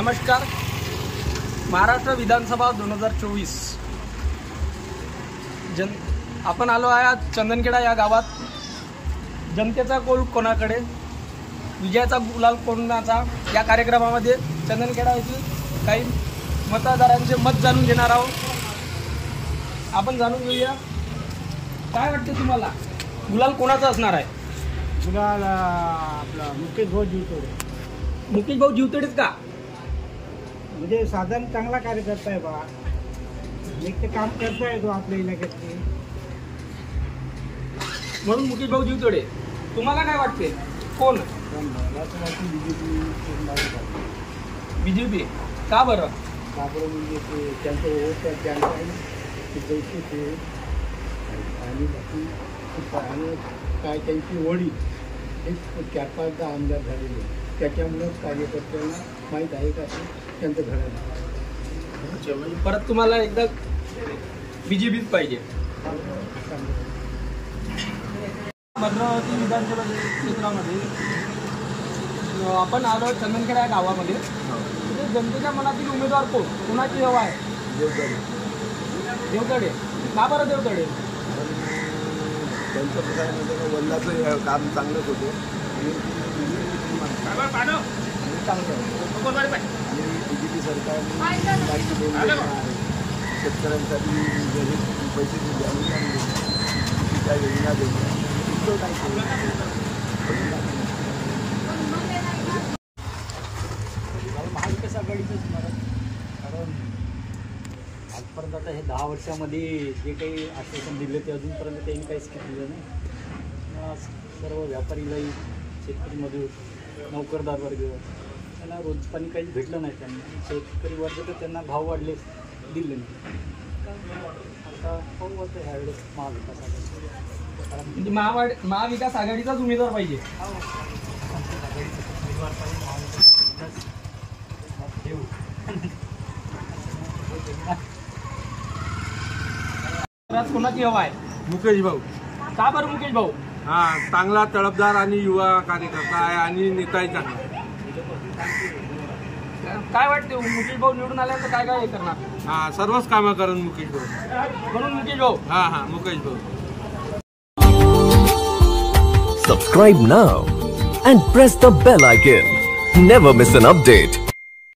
नमस्कार. महाराष्ट्र विधानसभा 2024 आपण आलो आहे आज चंदनखेडा या गावात. जनतेचा कौल कोणाकडे, विजयाचा गुलाल कोणाचा या कार्यक्रमामध्ये चंदनखेडा येथील काही मतदारांचे मत जाणून घेणार आहोत. आपण जाणून घेऊया काय वाटते तुम्हाला, गुलाल कोणाचा असणार आहे? गुलाल आपला मुकेश भाऊ जीवतोडे. मुकेश भाऊ जीवतोडेच का? म्हणजे साधारण चांगला कार्यकर्ता आहे बा, एक ते काम करतोय तो आपल्या इलाक्यातले, म्हणून मुकेश भाऊ जीवतोडे. तुम्हाला काय वाटते कोण? बीजेपी. का बरं? म्हणजे त्यांचं ओळख ज्यांचं आहे ते पैसे आणि बाकी काय त्यांची वडील हे 4-5 आमदार झालेले, त्याच्यामुळेच कार्यकर्त्यांना माहीत आहे का त्यांचं घडलं. परत तुम्हाला एकदा बीजेपीच पाहिजे. भद्रावती विधानसभा क्षेत्रामध्ये आपण आलो चंदनखेडा या गावामध्ये. म्हणजे जनतेच्या मनातील उमेदवार कोण, कोणाची हवा आहे? देवतडे. का बरं देवतडे? त्यांचं प्रसारामध्ये वल्लाचं काम चांगलंच होतं आणि बीजेपी सरकारने शेतकऱ्यांसाठी पैसे दिले आणि त्या योजना दिल्या. महाविकास आघाडीचंच मला, कारण आजपर्यंत आता हे 10 वर्षामध्ये जे काही आश्वासन दिले ते अजूनपर्यंत त्यांनी काहीच केलेलं नाही. सर्व व्यापारीलाही, शेतकरी मजूर, नोकरदार वर्ग त्यांना रोजपाणी काहीच भेटलं नाही. त्यांना शेतकरी वर्ग तर त्यांना भाव वाढले दिले नाही. आता पाहू आता ह्यावेळेस महाविकास आघाडी, म्हणजे महाविकास आघाडीचाच उमेदवार पाहिजे. कोणाची हवा आहे? मुकेश भाऊ. का बरं मुकेश भाऊ? चांगला तळपदार आणि युवा कार्यकर्ता आहे आणि नेताही चांगला. काय वाटते मुकेश भाऊ निवडून आल्यानंतर काय काय करणार? सर्वच कामं करून मुकेश भाऊ. म्हणून मुकेश भाऊ. मुकेश भाऊ. Subscribe now and press the bell icon. Never miss an update.